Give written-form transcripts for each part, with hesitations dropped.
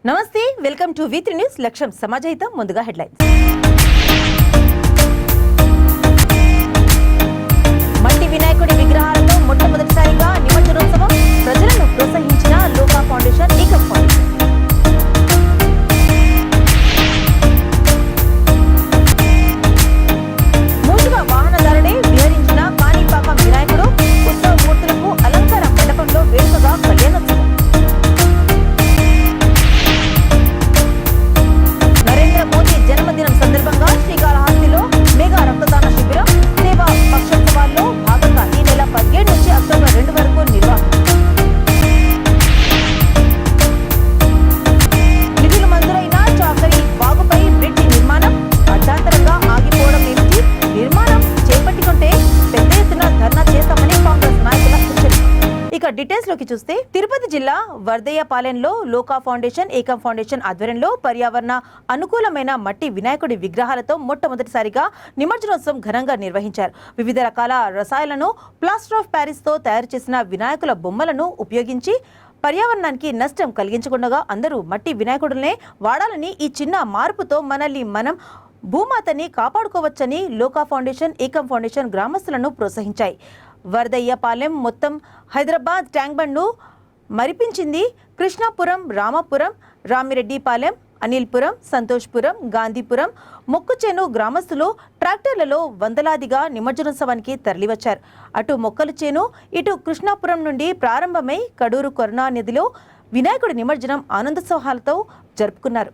నమస్తే, welcome to V3 news. లక్ష్యం సమాజహితం. ముందుగా హెడ్లైన్స్. మట్టి వినాయకుడి విగ్రహాలతో మొట్టమొదటిసారిగా నిమజ్జనోత్సవం. ప్రజలను ప్రోత్సహించిన లోకా ఫౌండేషన్, ఏకమ్ ఫౌండేషన్. మూడుగా వాహనదారుడే విహరించిన కాణిపాకం వినాయకుడు. ఉత్సవమూర్తులకు అలంకార మండపంలో వేడుకగా కళ్యాణోత్సవం. జన్మదినం సందర్భంగా శ్రీకాళహస్తిలో మెగా రక్తదాన శిబిరం. సేవా పక్షోత్సవాల్లో భాగంగా ఈ నెల 17 నుంచి అక్టోబర్ 2 వరకు నిర్వహణ. నిధులు మంజూరైన చాకలి వాగుపై బ్రిడ్జి నిర్మాణం అర్ధాంతరంగా ఆగిపోవడం ఏమిటి? నిర్మాణం చేపట్టుకుంటే పెద్ద ఎత్తున ధర్నా చేస్తామని కాంగ్రెస్ నాయకుల హెచ్చరిక. ఇక డీటెయిల్స్ లోకి చూస్తే, తిరుపతి జిల్లా వర్దయ్యపాలెంలో లోకా ఫౌండేషన్, ఏకమ్ ఫౌండేషన్ ఆధ్వర్యంలో పర్యావరణ అనుకూలమైన మట్టి వినాయకుడి విగ్రహాలతో మొట్టమొదటిసారిగా నిమజ్జనోత్సవం ఘనంగా నిర్వహించారు. వివిధ రకాల రసాయనాలను, ప్లాస్టర్ ఆఫ్ ప్యారిస్ తో తయారు చేసిన వినాయకుల బొమ్మలను ఉపయోగించి పర్యావరణానికి నష్టం కలిగించకుండా అందరూ మట్టి వినాయకుడునే వాడాలని, ఈ చిన్న మార్పుతో మనల్ని మనం భూమాతని కాపాడుకోవచ్చని లోకా ఫౌండేషన్, ఏకమ్ ఫౌండేషన్ గ్రామస్తులను ప్రోత్సహించాయి. వర్దయ్యపాలెం మొత్తం హైదరాబాద్ ట్యాంక్ బండ్ను మరిపించింది. కృష్ణాపురం, రామాపురం, రామిరెడ్డిపాలెం, అనిల్పురం, సంతోష్పురం, గాంధీపురం, మొక్కుచేను గ్రామస్తులు ట్రాక్టర్లలో వందలాదిగా నిమజ్జనోత్సవానికి తరలివచ్చారు. అటు మొక్కలు చేను, ఇటు కృష్ణాపురం నుండి ప్రారంభమై కడూరు కరుణా నదిలో వినాయకుడి నిమజ్జనం ఆనందోత్సవాలతో జరుపుకున్నారు.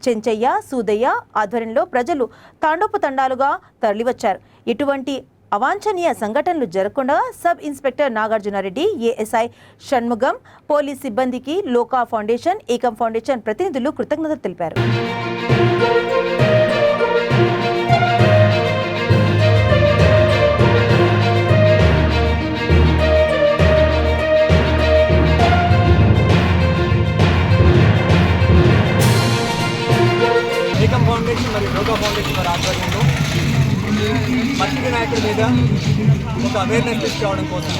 చెంచయ్య, సూదయ్య ఆధ్వర్యంలో ప్రజలు తాండోపతండాలుగా తరలివచ్చారు. ఎటువంటి అవాంఛనీయ సంఘటనలు జరగకుండా sub inspector Nagarjuna Reddy, ASI Shanmugam, police సిబ్బందికి లోకా ఫౌండేషన్, ఏకమ్ ఫౌండేషన్ ప్రతినిధులు కృతజ్ఞతలు తెలిపారు. ఏకమ్ ఫౌండేషన్ మరియు లోకా ఫౌండేషన్ వారి ఆధ్వర్యంలో మట్టి వినాయకుడి మీద ఒక అవేర్నెస్ తీసుకోవడం కోసం,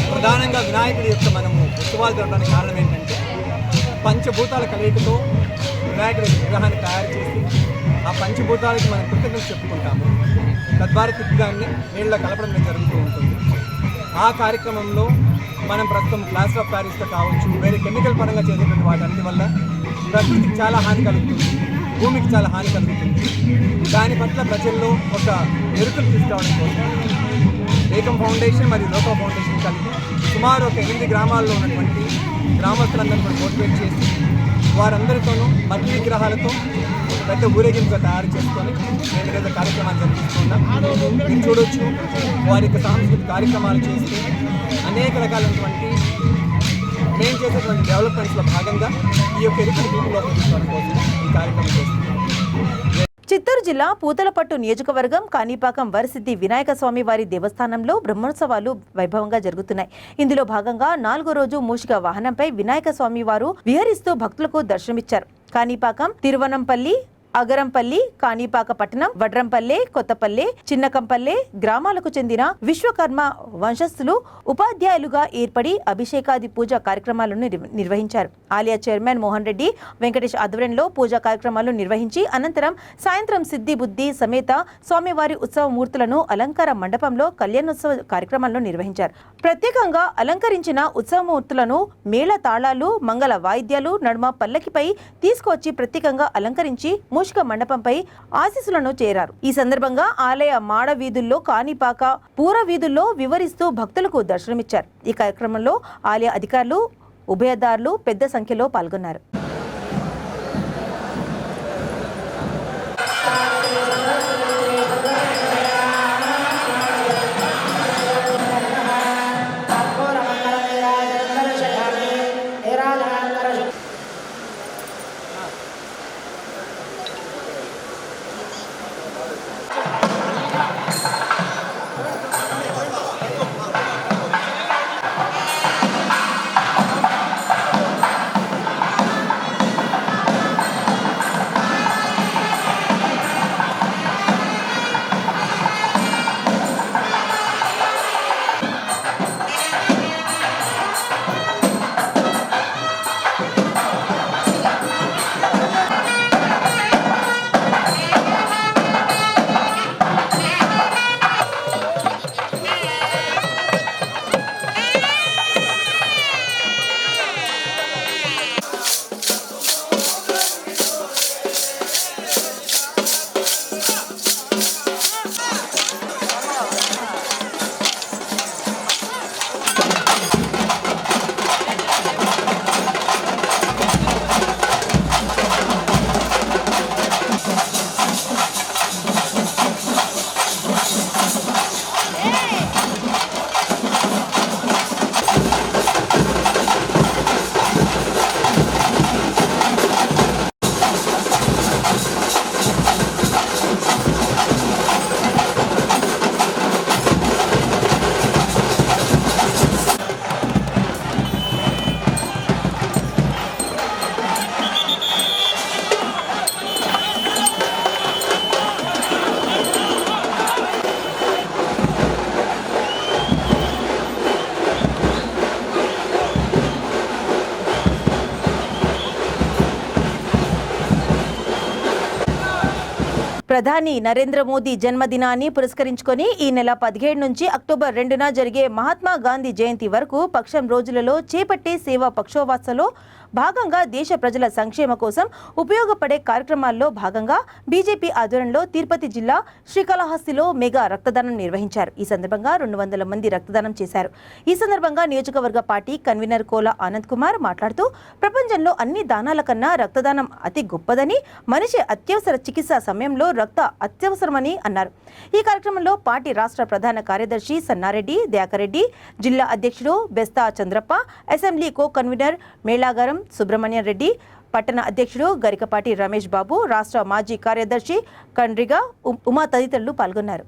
ప్రధానంగా వినాయకుడి యొక్క మనము ఉత్సవాలు జరగడానికి కారణం ఏంటంటే, పంచభూతాల కలయికతో వినాయకుడి విగ్రహాన్ని తయారు చేసి ఆ పంచభూతాలకి మనం కృతజ్ఞతలు చెప్పుకుంటాము. తద్వారా విగ్రహాన్ని నీళ్ళలో కలపడం జరుగుతూ ఉంటుంది. ఆ కార్యక్రమంలో మనం ప్రస్తుతం ప్లాస్టర్ ఆఫ్ ప్యారిస్తో కావచ్చు, వేరే కెమికల్ పరంగా చేసేటువంటి వాటి వల్ల ప్రకృతికి చాలా హాని కలుగుతుంది, భూమికి చాలా హాని కలుగుతుంది. దాని పట్ల ప్రజల్లో ఒక ఎరుకలు తీసుకురావడం కోసం ఏకమ్ ఫౌండేషన్ మరియు లోకా ఫౌండేషన్ కలిపి సుమారు ఒక 8 గ్రామాల్లో ఉన్నటువంటి గ్రామస్తులందరినీ కూడా మోటివేట్ చేసి వారందరితోనూ మట్టి విగ్రహాలతో పెద్ద ఊరేగింపుగా తయారు చేసుకొని మేము ఏదో కార్యక్రమాలు జరిపిస్తున్నాం. మీరు చూడొచ్చు, వారి యొక్క సాంస్కృతిక కార్యక్రమాలు చేసి అనేక రకాలైనటువంటి మేము చేసేటువంటి డెవలప్మెంట్స్లో భాగంగా ఈ యొక్క ఎరుకల పీపుల్లోకి తీసుకోవడం కోసం ఈ కార్యక్రమం చేస్తున్నాం. చిత్తూరు జిల్లా పూతలపట్టు నియోజకవర్గం కాణిపాకం వరసిద్ధి వినాయక స్వామి వారి దేవస్థానంలో బ్రహ్మోత్సవాలు వైభవంగా జరుగుతున్నాయి. ఇందులో భాగంగా 4వ రోజు మూషిక వాహనంపై వినాయక స్వామి వారు విహరిస్తూ భక్తులకు దర్శనమిచ్చారు. కాణిపాకం, తిరువనంపల్లి, అగరంపల్లి, కాణిపాక పట్టణం, వడ్రంపల్లె, కొత్తపల్లె, చిన్నకంపల్లె గ్రామాలకు చెందిన విశ్వకర్మ వంశస్థులు ఉపాధ్యాయులుగా ఏర్పడి అభిషేకాది పూజా కార్యక్రమాలను నిర్వహించారు. ఆలయ చైర్మన్ మోహన్ రెడ్డి వెంకటేష్ ఆధ్వర్యంలో పూజా కార్యక్రమాలు నిర్వహించి అనంతరం సాయంత్రం సిద్ధి బుద్ధి సమేత స్వామివారి ఉత్సవ మూర్తులను అలంకార మండపంలో కళ్యాణోత్సవ కార్యక్రమాలను నిర్వహించారు. ప్రత్యేకంగా అలంకరించిన ఉత్సవమూర్తులను మేళ తాళాలు, మంగళ వాయిద్యాలు నడుమ పల్లకిపై తీసుకొచ్చి ప్రత్యేకంగా అలంకరించి మూషిక మండపంపై ఆశీస్సులను చేరారు. ఈ సందర్భంగా ఆలయ మాడ వీధుల్లో, కాణిపాక పూర వీధుల్లో వివరిస్తూ భక్తులకు దర్శనమిచ్చారు. ఈ కార్యక్రమంలో ఆలయ అధికారులు, ఉభయదారులు పెద్ద సంఖ్యలో పాల్గొన్నారు. ప్రధాని నరేంద్ర మోదీ జన్మదినాన్ని పురస్కరించుకొని ఈ నెల 17 నుంచి అక్టోబర్ 2న జరిగే మహాత్మా గాంధీ జయంతి వరకు పక్షం రోజులలో చేపట్టే సేవా పక్షోత్సవాల్లో భాగంగా దేశ ప్రజల సంక్షేమ కోసం ఉపయోగపడే కార్యక్రమాల్లో భాగంగా బీజేపీ ఆధ్వర్యంలో తిరుపతి జిల్లా శ్రీకాళహస్తిలో మెగా రక్తదానం నిర్వహించారు. ఈ సందర్భంగా 200 మంది రక్తదానం చేశారు. ఈ సందర్భంగా నియోజకవర్గ పార్టీ కన్వీనర్ కోల ఆనంద్ కుమార్ మాట్లాడుతూ ప్రపంచంలో అన్ని దానాల కన్నా రక్తదానం అతి గొప్పదని, మనిషి అత్యవసర చికిత్స సమయంలో రక్త అత్యవసరమని అన్నారు. ఈ కార్యక్రమంలో పార్టీ రాష్ట్ర ప్రధాన కార్యదర్శి సన్నారెడ్డి దయాకర్ రెడ్డి, జిల్లా అధ్యక్షుడు Bestha Chandrappa, assembly co convener Melagaram Subrahmanyam Reddy, పట్టణ అధ్యక్షుడు గరికపాటి రమేష్ బాబు, రాష్ట్ర మాజీ కార్యదర్శి కండ్రిగా ఉమా తదితరులు పాల్గొన్నారు.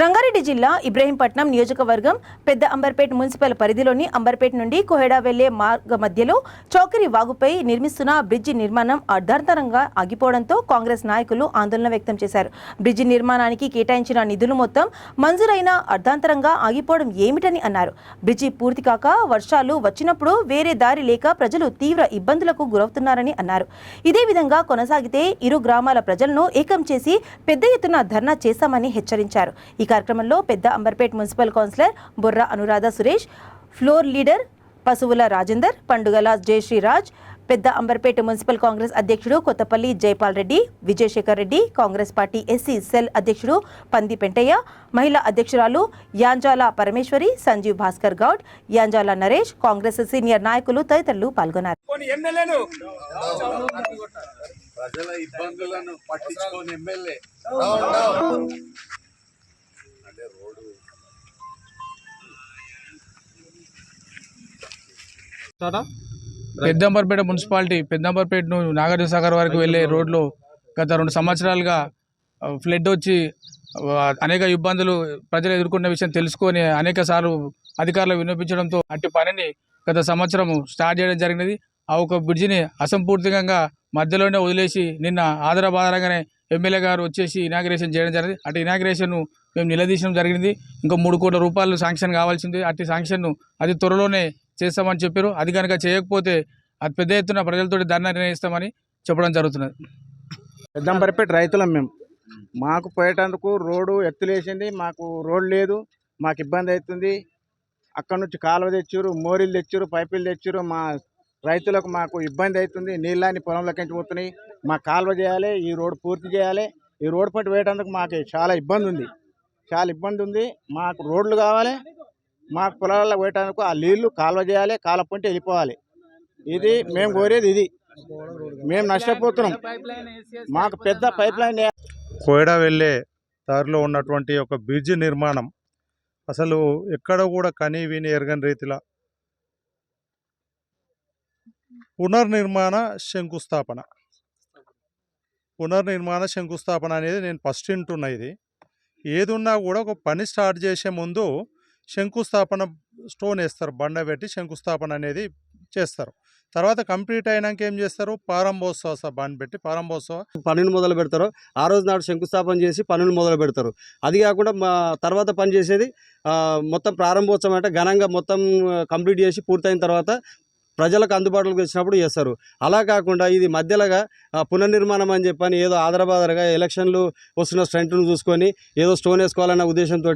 రంగారెడ్డి జిల్లా ఇబ్రహీంపట్నం నియోజకవర్గం పెద్ద అంబర్పేట్ మున్సిపల్ పరిధిలోని అంబర్పేట్ నుండి కోహెడా వెళ్లే మార్గ మధ్యలో చౌకరి వాగుపై నిర్మిస్తున్న బ్రిడ్జి నిర్మాణం అర్ధాంతరంగా ఆగిపోవడంతో కాంగ్రెస్ నాయకులు ఆందోళన వ్యక్తం చేశారు. బ్రిడ్జి నిర్మాణానికి కేటాయించిన నిధులు మొత్తం మంజూరైన అర్ధాంతరంగా ఆగిపోవడం ఏమిటని అన్నారు. బ్రిడ్జి పూర్తి కాక వర్షాలు వచ్చినప్పుడు వేరే దారి లేక ప్రజలు తీవ్ర ఇబ్బందులకు గురవుతున్నారని అన్నారు. ఇదే విధంగా కొనసాగితే ఇరు గ్రామాల ప్రజలను ఏకం చేసి పెద్ద ఎత్తున ధర్నా చేశామని హెచ్చరించారు. ఈ కార్యక్రమంలో Pedda Amberpet municipal councillor Borra Anuradha Suresh, floor leader Pashuvula Rajender, Pandugala Jayashreeraj, Pedda Amberpet municipal Congress అధ్యక్షుడు Kothapalli Jaipal Reddy, Vijayashekar Reddy, Congress party SC cell అధ్యక్షుడు పంది పెంటయ్య, మహిళా అధ్యక్షురాలు యాంజాల పరమేశ్వరి, సంజీవ్ భాస్కర్ గౌడ్, యాంజాల నరేష్, కాంగ్రెస్ సీనియర్ నాయకులు తదితరులు పాల్గొన్నారు. ప్రజల ఇబ్బందులను పట్టించుకొని ఎమ్మెల్యే అంటే రోడ్డు పెద్దంబర్పేట మున్సిపాలిటీ పెద్దంబర్పేట నాగార్జున సాగర్ వరకు వెళ్ళే రోడ్లో గత 2 సంవత్సరాలుగా ఫ్లడ్ వచ్చి అనేక ఇబ్బందులు ప్రజలు ఎదుర్కొన్న విషయం తెలుసుకొని అనేక సార్లు అధికారులు విన్నపించడంతో అట్టి పనిని గత సంవత్సరం స్టార్ట్ చేయడం జరిగినది. ఆ ఒక బ్రిడ్జిని అసంపూర్తికంగా మధ్యలోనే వదిలేసి నిన్న ఆదరబాదరంగానే ఎమ్మెల్యే గారు వచ్చేసి ఇనాగ్రేషన్ చేయడం జరిగింది. అటు ఇనాగ్రేషన్ మేము నిలదీయడం జరిగింది. ఇంకా 3 కోట్ల రూపాయలు శాంక్షన్ కావాల్సింది. అట్టి శాంక్షన్ను అతి త్వరలోనే చేస్తామని చెప్పారు. అది కనుక చేయకపోతే అది పెద్ద ఎత్తున ప్రజలతో ధర్నా నిర్ణయిస్తామని చెప్పడం జరుగుతున్నది. పెద్దంబర్పేట రైతులం మేము. మాకు పోయేటందుకు రోడ్డు ఎత్తులేసింది, మాకు రోడ్ లేదు, మాకు ఇబ్బంది అవుతుంది. అక్కడ నుంచి కాలువ తెచ్చారు, మోరీలు తెచ్చారు, పైపులు తెచ్చారు. మా రైతులకు మాకు ఇబ్బంది అవుతుంది. నీళ్ళని పొలంలోకి పోతున్నాయి. మాకు కాలువ చేయాలి, ఈ రోడ్డు పూర్తి చేయాలి. ఈ రోడ్డు పంట వేయడానికి మాకు చాలా ఇబ్బంది ఉంది. మాకు రోడ్లు కావాలి, మాకు పొలాల్లో పోయటానికి ఆ నీళ్లు కాలువ చేయాలి, కాలువ పంట వెళ్ళిపోవాలి. ఇది మేము కోరేది. ఇది మేము నష్టపోతున్నాం. మాకు పెద్ద పైప్ లైన్ కోయడా వెళ్ళే దారిలో ఉన్నటువంటి ఒక బ్రిడ్జి నిర్మాణం అసలు ఎక్కడ కూడా కనీ విని ఎరగని రీతిలో పునర్నిర్మాణ శంకుస్థాపన అనేది నేను ఫస్ట్ వింటున్నా. ఇది ఏదున్నా కూడా ఒక పని స్టార్ట్ చేసే ముందు శంకుస్థాపన స్టోన్ వేస్తారు, బండ పెట్టి శంకుస్థాపన అనేది చేస్తారు. తర్వాత కంప్లీట్ అయినాక ఏం చేస్తారు, ప్రారంభోత్సవ బండ్ పెట్టి పనులు మొదలు పెడతారు. ఆ రోజు నాడు శంకుస్థాపన చేసి పనులు మొదలు పెడతారు. అది కాకుండా తర్వాత పని చేసేది మొత్తం ప్రారంభోత్సవం అంటే ఘనంగా మొత్తం కంప్లీట్ చేసి పూర్తయిన తర్వాత ప్రజలకు అందుబాటులోకి వచ్చినప్పుడు చేస్తారు. అలా కాకుండా ఇది మధ్యలోగా పునర్నిర్మాణం అని చెప్పని ఏదో ఆదరబాదరగా ఎలక్షన్లు వస్తున్న స్ట్రెంట్ను చూసుకొని ఏదో స్టోన్ వేసుకోవాలన్న ఉద్దేశంతో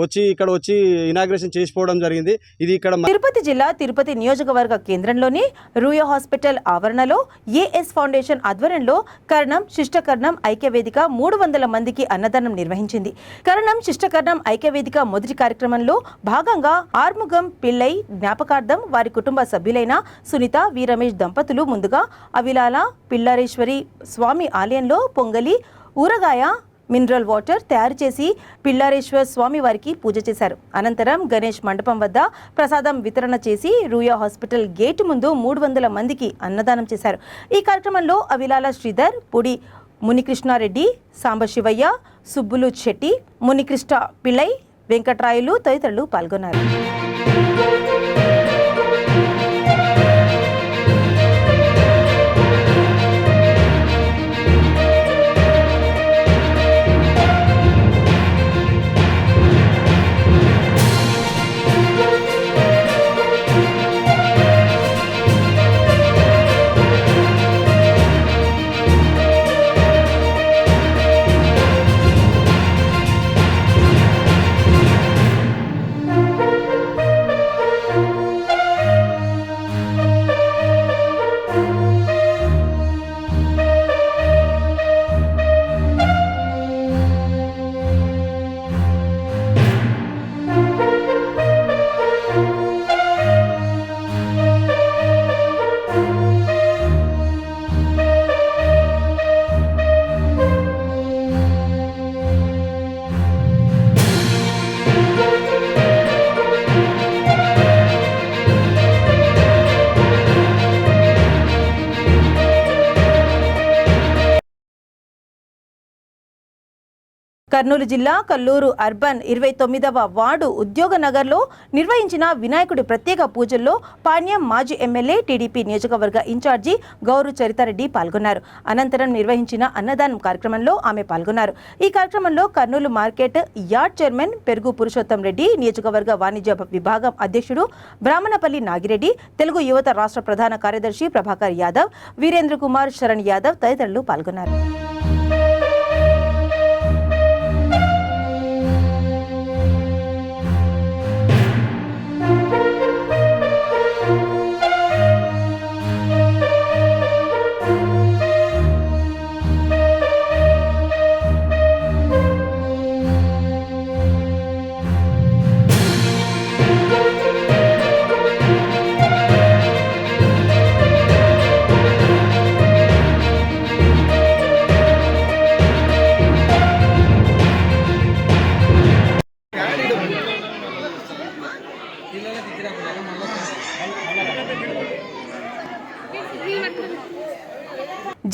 వచ్చి ఇక్కడ వచ్చి ఇనాగ్రేషన్ చేసిపోవడం జరిగింది. ఇది ఇక్కడ తిరుపతి జిల్లా తిరుపతి నియోజకవర్గ కేంద్రంలోని రూయా హాస్పిటల్ ఆవరణలో ఏఎస్ ఫౌండేషన్ ఆధ్వర్యంలో కర్ణం శిష్టకర్ణం ఐక్యవేదిక 300 మందికి అన్నదానం నిర్వహించింది. కర్ణం శిష్టకర్ణం ఐక్యవేదిక మొదటి కార్యక్రమంలో భాగంగా ఆర్ముగం పిల్లై జ్ఞాపకార్థం వారి కుటుంబ సభ్యులైన సునీత వి రమేష్ దంపతులు ముందుగా అవిలాల పిల్లారేశ్వరి స్వామి ఆలయంలో పొంగలి ఊరగాయ మినరల్ వాటర్ తయారు చేసి పిల్లారేశ్వర స్వామి వారికి పూజ చేశారు. అనంతరం గణేష్ మండపం వద్ద ప్రసాదం వితరణ చేసి రూయా హాస్పిటల్ గేటు ముందు 300 మందికి అన్నదానం చేశారు. ఈ కార్యక్రమంలో అవిలాల శ్రీధర్, పుడి మునికృష్ణారెడ్డి, సాంబశివయ్య, సుబ్బులు చెట్టి, మునికృష్ణ పిల్లై, వెంకట్రాయులు తదితరులు పాల్గొన్నారు. కర్నూలు జిల్లా కల్లూరు అర్బన్ 29వ వార్డు ఉద్యోగ నగర్లో నిర్వహించిన వినాయకుడి ప్రత్యేక పూజల్లో పాణ్యం మాజీ ఎమ్మెల్యే టీడీపీ నియోజకవర్గ ఇన్ఛార్జి గౌరు చరితారెడ్డి పాల్గొన్నారు. అనంతరం నిర్వహించిన అన్నదానం కార్యక్రమంలో ఆమె పాల్గొన్నారు. ఈ కార్యక్రమంలో కర్నూలు మార్కెట్ యార్డ్ చైర్మన్ పెరుగు పురుషోత్తం రెడ్డి, నియోజకవర్గ వాణిజ్య విభాగం అధ్యక్షుడు బ్రాహ్మణపల్లి నాగిరెడ్డి, తెలుగు యువత రాష్ట్ర ప్రధాన కార్యదర్శి ప్రభాకర్ యాదవ్, వీరేంద్ర కుమార్, శరణ్ యాదవ్ తదితరులు పాల్గొన్నారు.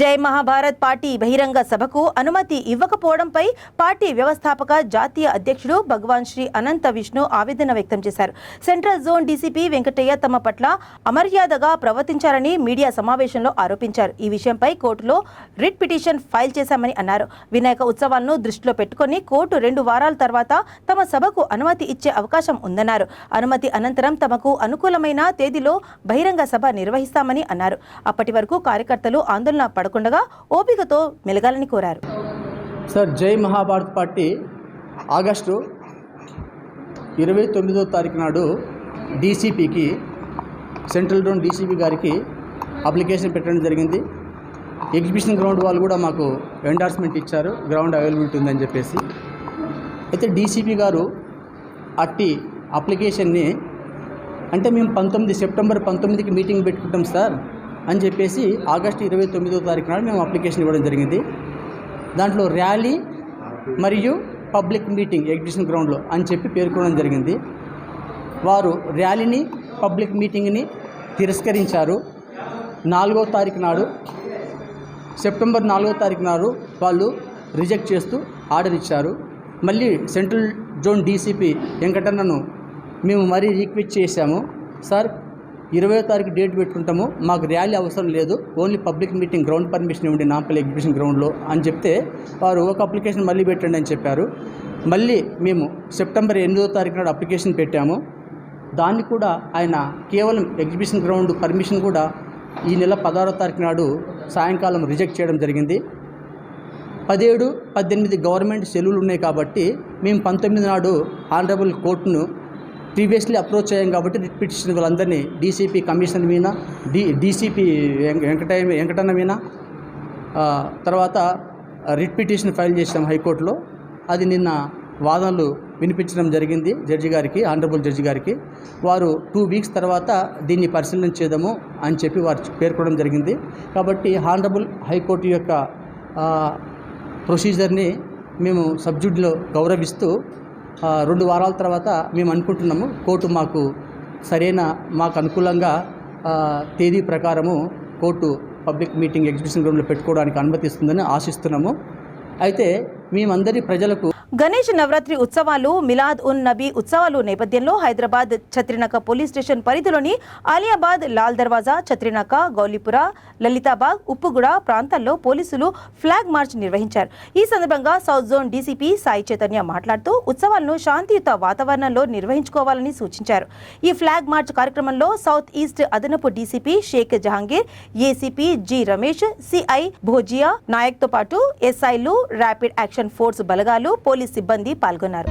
జై మహాభారత్ పార్టీ బహిరంగ సభకు అనుమతి ఇవ్వకపోవడంపై పార్టీ వ్యవస్థాపక జాతీయ అధ్యక్షుడు భగవాన్ శ్రీ అనంత విష్ణు ఆవేదన వ్యక్తం చేశారు. సెంట్రల్ జోన్ డీసీపీ వెంకటయ్య తమ పట్ల అమర్యాదగా ప్రవర్తించారని మీడియా సమావేశంలో ఆరోపించారు. ఈ విషయంపై కోర్టులో రిట్ పిటిషన్ ఫైల్ చేశామని అన్నారు. వినాయక ఉత్సవాలను దృష్టిలో పెట్టుకుని కోర్టు 2 వారాల తర్వాత తమ సభకు అనుమతి ఇచ్చే అవకాశం ఉందన్నారు. అనుమతి అనంతరం తమకు అనుకూలమైన తేదీలో బహిరంగ సభ నిర్వహిస్తామని అన్నారు. అప్పటి వరకు కార్యకర్తలు ఆందోళన పడకుండా ఓపికతో మెలగాలని కోరారు. సార్, జై మహాభారత్ పార్టీ ఆగస్టు 29వ తారీఖు నాడు డీసీపీకి, సెంట్రల్ జోన్ డీసీపీ గారికి అప్లికేషన్ పెట్టడం జరిగింది. ఎగ్జిబిషన్ గ్రౌండ్ వాళ్ళు కూడా మాకు ఎండార్స్మెంట్ ఇచ్చారు, గ్రౌండ్ అవైలబిలిటీ ఉందని చెప్పేసి. అయితే డీసీపీ గారు అట్టి అప్లికేషన్ని అంటే మేము సెప్టెంబర్ 19కి మీటింగ్ పెట్టుకుంటాం సార్ అని చెప్పేసి ఆగస్టు 29వ తారీఖు నాడు మేము అప్లికేషన్ ఇవ్వడం జరిగింది. దాంట్లో ర్యాలీ మరియు పబ్లిక్ మీటింగ్ ఎగ్జిబిషన్ గ్రౌండ్లో అని చెప్పి పేర్కొనడం జరిగింది. వారు ర్యాలీని, పబ్లిక్ మీటింగ్ని తిరస్కరించారు. 4వ తారీఖు నాడు, సెప్టెంబర్ 4వ తారీఖు నాడు వాళ్ళు రిజెక్ట్ చేస్తూ ఆర్డర్ ఇచ్చారు. మళ్ళీ సెంట్రల్ జోన్ డీసీపీ వెంకటన్నను మేము మరీ రిక్వెస్ట్ చేశాము, సార్ 20వ తారీఖు డేట్ పెట్టుకుంటాము, మాకు ర్యాలీ అవసరం లేదు, only public meeting ground permission ఇవ్వండి నాంపల్లి ఎగ్జిబిషన్ గ్రౌండ్లో అని చెప్తే వారు ఒక అప్లికేషన్ మళ్ళీ పెట్టండి అని చెప్పారు. మళ్ళీ మేము సెప్టెంబర్ 8వ తారీఖు నాడు అప్లికేషన్ పెట్టాము. దాన్ని కూడా ఆయన కేవలం ఎగ్జిబిషన్ గ్రౌండ్ పర్మిషన్ కూడా ఈ నెల 16వ తారీఖు నాడు సాయంకాలం రిజెక్ట్ చేయడం జరిగింది. 17, 18 గవర్నమెంట్ సెలవులు ఉన్నాయి కాబట్టి మేము 19 నాడు ఆనరబుల్ కోర్టును ప్రీవియస్లీ అప్రోచ్ అయ్యాం కాబట్టి రిట్ పిటిషన్ వాళ్ళందరినీ డీసీపీ కమిషనర్ మీద డీసీపీ వెంకటన్న మీద తర్వాత రిట్ పిటిషన్ ఫైల్ చేసాం హైకోర్టులో. అది నిన్న వాదనలు వినిపించడం జరిగింది జడ్జి గారికి, ఆనరబుల్ జడ్జి గారికి. వారు 2 వీక్స్ తర్వాత దీన్ని పరిశీలన చేద్దాము అని చెప్పి వారు పేర్కొనడం జరిగింది. కాబట్టి ఆనరబుల్ హైకోర్టు యొక్క ప్రొసీజర్ని మేము సబ్జుడిలో గౌరవిస్తూ 2 వారాల తర్వాత మేము అనుకుంటున్నాము కోర్టు మాకు అనుకూలంగా తేదీ ప్రకారము కోర్టు పబ్లిక్ మీటింగ్ ఎగ్జిబిషన్ గ్రౌండ్లో పెట్టుకోవడానికి అనుమతిస్తుందని ఆశిస్తున్నాము. అయితే మేమందరి ప్రజలకు గణేష్ నవరాత్రి ఉత్సవాలు, మిలాద్ ఉన్ నబీ ఉత్సవాలు నేపథ్యంలో హైదరాబాద్ ఛత్రినాక పోలీస్ స్టేషన్ పరిధిలోని ఆలియాబాద్, లాల్ దర్వాజా, ఛత్రినాక, గౌలీపుర, లలితాబాగ్, ఉప్పుగూడ ప్రాంతాల్లో పోలీసులు ఫ్లాగ్ మార్చ్ నిర్వహించారు. ఈ సందర్భంగా south zone DCP Sai Chaitanya మాట్లాడుతూ ఉత్సవాలను శాంతియుత వాతావరణంలో నిర్వహించుకోవాలని సూచించారు. ఈ ఫ్లాగ్ మార్చ్ కార్యక్రమంలో సౌత్ ఈస్ట్ అదనపు DCP Sheikh Jahangir, ACP G Ramesh, CI Bhojiya నాయక్తో పాటు ఎస్ఐలు, ర్యాపిడ్ యాక్షన్ ఫోర్స్ బలగాలు, పోలీస్ సిబ్బంది పాల్గొన్నారు.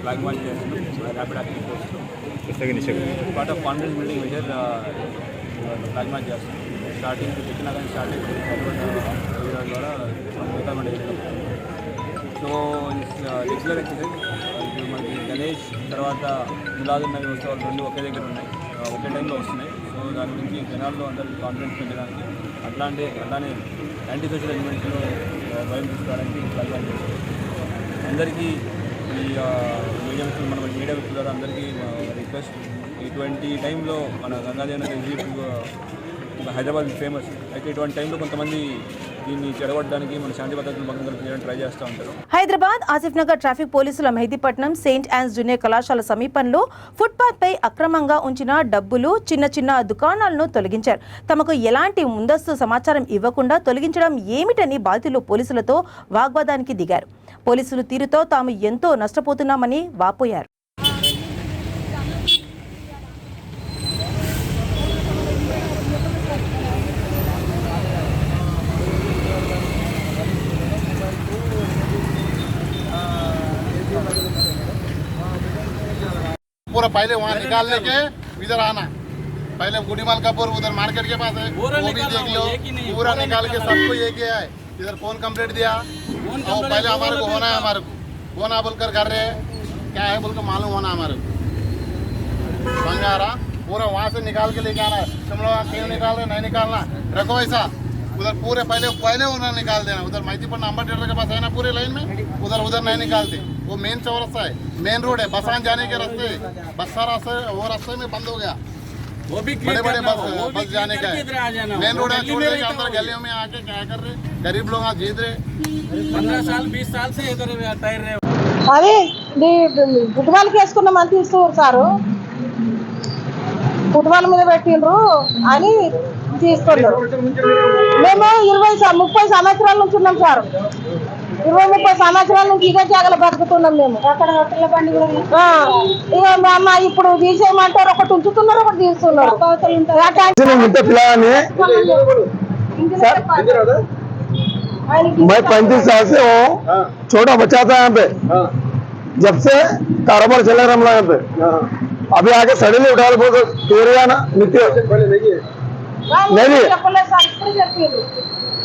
ఫ్లాగ్ మార్చ్ చేస్తున్నాం rapid action force part of conference building measure flag march చేస్తున్నాం. స్టార్టింగ్ తెచ్చినా కానీ స్టార్ట్ అయిపోయింది ద్వారా మిగతా. సో రెగ్యులర్ ఎక్సర్సైజ్ ఇప్పుడు మనకి గణేష్ తర్వాత మిలాద్ ఉన్నవి ఉత్సవాలు 2 ఒకే దగ్గర ఉన్నాయి, ఒకే టైంలో వస్తున్నాయి. సో దాని గురించి జనాల్లో అందరికీ కాన్ఫిడెన్స్ పెంచడానికి అలానే యాంటీ సోషల్ ఎలిమెంట్స్లో భయం తీసుకోవడానికి ఫ్లాగ్ మార్చ్ చేస్తాం. అందరికీ ఈ మీడియా మిత్రుల ద్వారా అందరికీ రిక్వెస్ట్, ఇటువంటి టైంలో మన గంగాదేవి ఎగ్జిబిట్ హైదరాబాద్ ఫేమస్ అయితే ఇటువంటి టైంలో కొంతమంది దీన్ని చెడగొట్టడానికి మన శాంతి భద్రతను భంగం కల్పించడానికి ట్రై చేస్తూ ఉంటారు. హైదరాబాద్ ఆసిఫ్ నగర్ ట్రాఫిక్ పోలీసుల మెహదీపట్నం సెయింట్ యాన్స్ జూనియర్ కళాశాల సమీపంలో ఫుట్పాత్ పై అక్రమంగా ఉంచిన డబ్బులు, చిన్న దుకాణాలను తొలగించారు. తమకు ఎలాంటి ముందస్తు సమాచారం ఇవ్వకుండా తొలగించడం ఏమిటని బాధితులు పోలీసులతో వాగ్వాదానికి దిగారు. పోలీసులు తీరుతో తాము ఎంతో నష్టపోతున్నామని వాపోయారు. पूरा पहले वहाँ निकालने के इधर आना, पहले गुडीमाल कपूर उधर मार्केट के पास है वो भी देख लो, पूरा निकाल के सबको ये किया है. इधर फोन कंप्लेंट दिया और पहले हमारे को होना है, हमारे को होना बोलकर कर रहे हैं, क्या है बोल कर मालूम होना हमारे को. बंगारा पूरा वहाँ से निकाल के लेके आना है. तुम लोग क्यों निकाल रहे, नहीं निकालना, रखो ऐसा. उधर पूरे पहले उधर निकाल देना. उधर मैतीपट्टनम अंबा थिएटर के पास है ना पूरे लाइन में, उधर नहीं निकालते. वो मेन चौरस्ता है, मेन रोड है, बसान जाने के रास्ते, बस्सा रास्ते वो रास्ते में बंद हो गया. वो भी बड़े बस जाने का है. मेन रोड है, छोड़ के अंदर गलियों में आके क्या कर रहे गरीब लोग जीत रहे. 15 साल 20 साल से इधर तैर रहे. అది ఫుట్బాల్కి వేసుకున్నామని తీసుకోరు సారు, ఫుట్బాల్ మీద పెట్టిండ్రు అని తీసుకున్నారు. మేము 20-30 సంవత్సరాల నుంచి ఉన్నాం సార్, 20-30 సంవత్సరాల నుంచి ఇదే జాగలో బతుకుతున్నాం మేము. అక్కడ హోటల్ బండి కూడా ఇక మా అమ్మ ఇప్పుడు తీసేయమంటారు, ఒకటి ఉంచుతున్నారు, ఒకటి తీస్తున్నారు. मैं 35 साल से हूँ, छोटा बच्चा था यहाँ पे, जब से कारोबार चला रहा यहाँ पे. अभी आके सडनली उठा बोल ना नित्य వాళ్ళు చెప్పలేదు సార్, ఇప్పుడు చెప్పారు.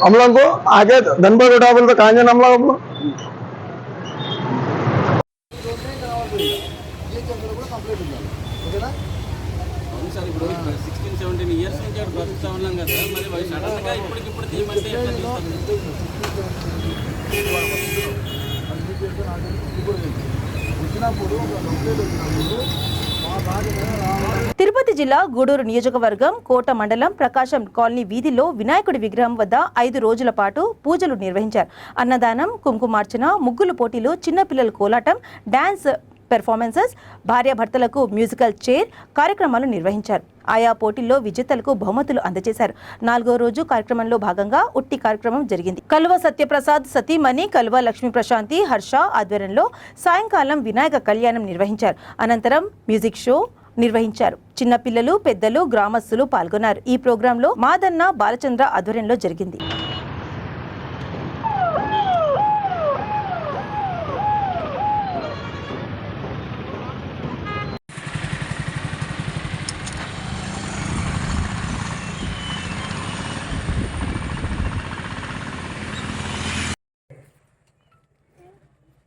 हम लोग को आगे धनबाद उठा बोलते कहाँ हम लोग సార్ ఇప్పుడు 16-17 ఇయర్స్ నుంచి అక్కడ బతుకుతా ఉన్నాం కదా సార్, మరి సడన్గా ఇప్పటికిప్పుడు తీయమంటే ఎట్లా తిరుపతి జిల్లా గూడూరు నియోజకవర్గం కోట మండలం ప్రకాశం కాలనీ వీధిలో వినాయకుడి విగ్రహం వద్ద 5 రోజుల పాటు పూజలు నిర్వహించారు. అన్నదానం, కుంకుమార్చన, ముగ్గులు పోటీలు, చిన్నపిల్లల కోలాటం, డాన్స్ పెర్ఫార్మెన్సెస్, భార్యాభర్తలకు మ్యూజికల్ చైర్ కార్యక్రమాలు నిర్వహించారు. ఆయా పోటీల్లో విజేతలకు బహుమతులు అందజేశారు. 4వ రోజు కార్యక్రమంలో భాగంగా ఉట్టి కార్యక్రమం జరిగింది. కల్వ సత్యప్రసాద్ సతీమణి కల్వ లక్ష్మీ ప్రశాంతి హర్ష ఆధ్వర్యంలో సాయంకాలం వినాయక కళ్యాణం నిర్వహించారు. అనంతరం మ్యూజిక్ షో నిర్వహించారు. చిన్నపిల్లలు, పెద్దలు, గ్రామస్తులు పాల్గొన్నారు. ఈ ప్రోగ్రాంలో మాదన్న బాలచంద్ర ఆధ్వర్యంలో జరిగింది.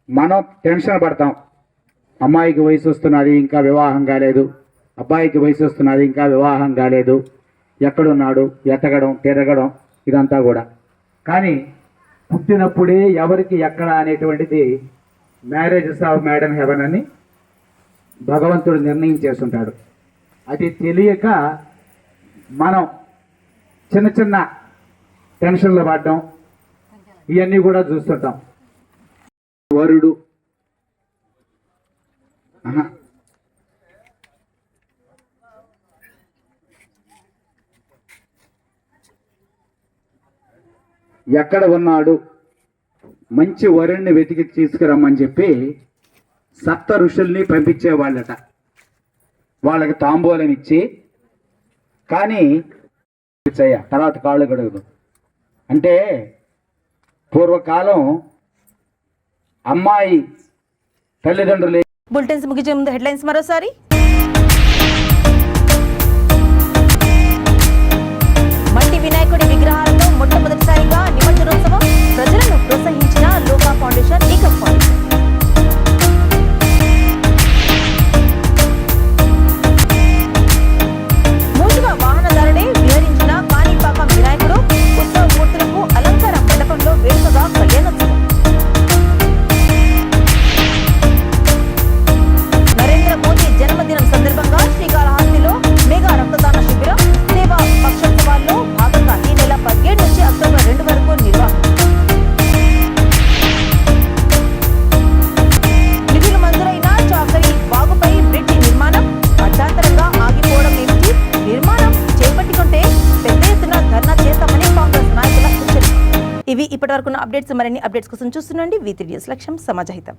మనం టెన్షన్ పడతాం, అమ్మాయికి వయసు వస్తున్నది ఇంకా వివాహం కాలేదు, అబ్బాయికి వయసు వస్తున్నది ఇంకా వివాహం కాలేదు, ఎక్కడున్నాడు ఎతకడం తిరగడం ఇదంతా కూడా. కానీ పుట్టినప్పుడే ఎవరికి ఎక్కడ అనేటువంటిది మ్యారేజెస్ ఆఫ్ మేడం హెవెన్ అని భగవంతుడు నిర్ణయం చేస్తుంటాడు. అది తెలియక మనం చిన్న చిన్న టెన్షన్లు పడడం ఇవన్నీ కూడా చూస్తుంటాం. వరుడు ఎక్కడ ఉన్నాడు, మంచి వరుణ్ణి వెతికి తీసుకురమ్మని చెప్పి 7 ఋషుల్ని పంపించేవాళ్ళట. వాళ్ళకి తాంబూలం ఇచ్చి, కానీ తర్వాత కాళ్ళు గడుగుదు అంటే పూర్వకాలం అమ్మాయి తల్లిదండ్రులు. బులెటిన్స్ ముగించే ముందు హెడ్లైన్స్ మరోసారి. మట్టి వినాయకుడి విగ్రహాలతో మొట్టమొదటిసారిగా నిమజ్జనోత్సవం, ప్రజలను ప్రోత్సహించిన లోకా ఫౌండేషన్, ఈకమ్ ఫౌండేషన్. మూడుగా వాహనదారుడే విహరించిన కాణిపాకం వినాయకుడు, ఉత్సవ మూర్తులకు అలంకార మండపంలో వేడుకగా కళ్యాణోత్సవం. జన్మదినం సందర్భంగా శ్రీకాళహస్తిలో మెగా రక్తదాన శిబిరం, సేవా పక్షోత్సవాల్లో భాగంగా ఈ నెల 17 నుంచి అక్టోబర్ 2 వరకు నిర్వహణ. నిధులు మంజూరైన చాకలి వాగుపై బ్రిడ్జి నిర్మాణం అర్ధాంతరంగా ఆగిపోవడం ఏమిటి? నిర్మాణం చేపట్టుకుంటే పెద్ద ఎత్తున ధర్నా చేస్తామని కాంగ్రెస్ నాయకుల హెచ్చరిక. ఇవి ఇప్పటివరకున్న అప్డేట్స్. మరిన్ని అప్డేట్స్ కోసం చూస్తుండండి V3 న్యూస్. లక్ష్యం సమాజహితం.